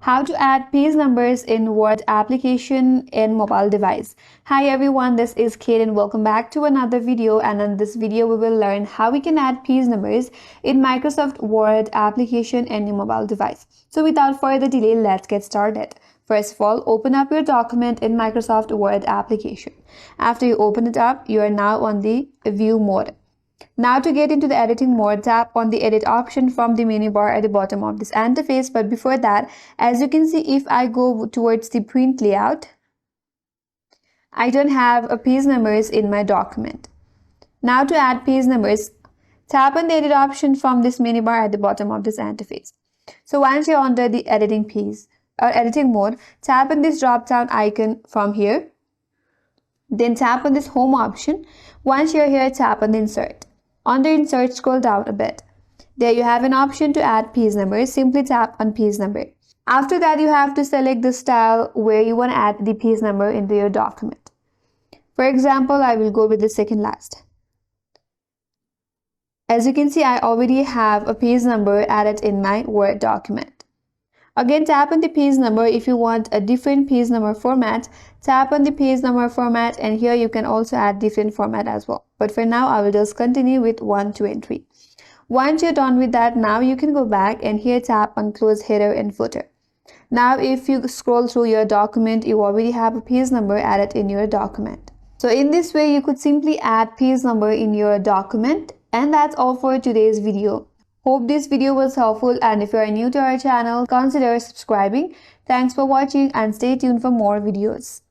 How to add page numbers in Word application in mobile device. Hi everyone, this is Kate and welcome back to another video, and in this video we will learn how we can add page numbers in Microsoft Word application in your mobile device. So without further delay, let's get started. First of all, open up your document in Microsoft Word application. After you open it up, you are now on the view mode. Now to get into the editing mode, tap on the edit option from the menu bar at the bottom of this interface. But before that, as you can see, if I go towards the print layout, I don't have a page numbers in my document. Now to add page numbers, tap on the edit option from this menu bar at the bottom of this interface. So once you're under the editing page or editing mode, tap on this drop down icon from here. Then tap on this home option. Once you're here, tap on the insert. Under insert, scroll down a bit. There you have an option to add page number. Simply tap on page number. After that, you have to select the style where you want to add the page number into your document. For example, I will go with the second last. As you can see, I already have a page number added in my Word document. Again, tap on the page number. If you want a different page number format, tap on the page number format, and here you can also add different format as well. But for now, I will just continue with 1, 2, and 3. Once you're done with that, now you can go back and here tap on close header and footer. Now, if you scroll through your document, you already have a page number added in your document. So in this way, you could simply add page number in your document. And that's all for today's video. Hope this video was helpful, and if you are new to our channel, consider subscribing. Thanks for watching and stay tuned for more videos.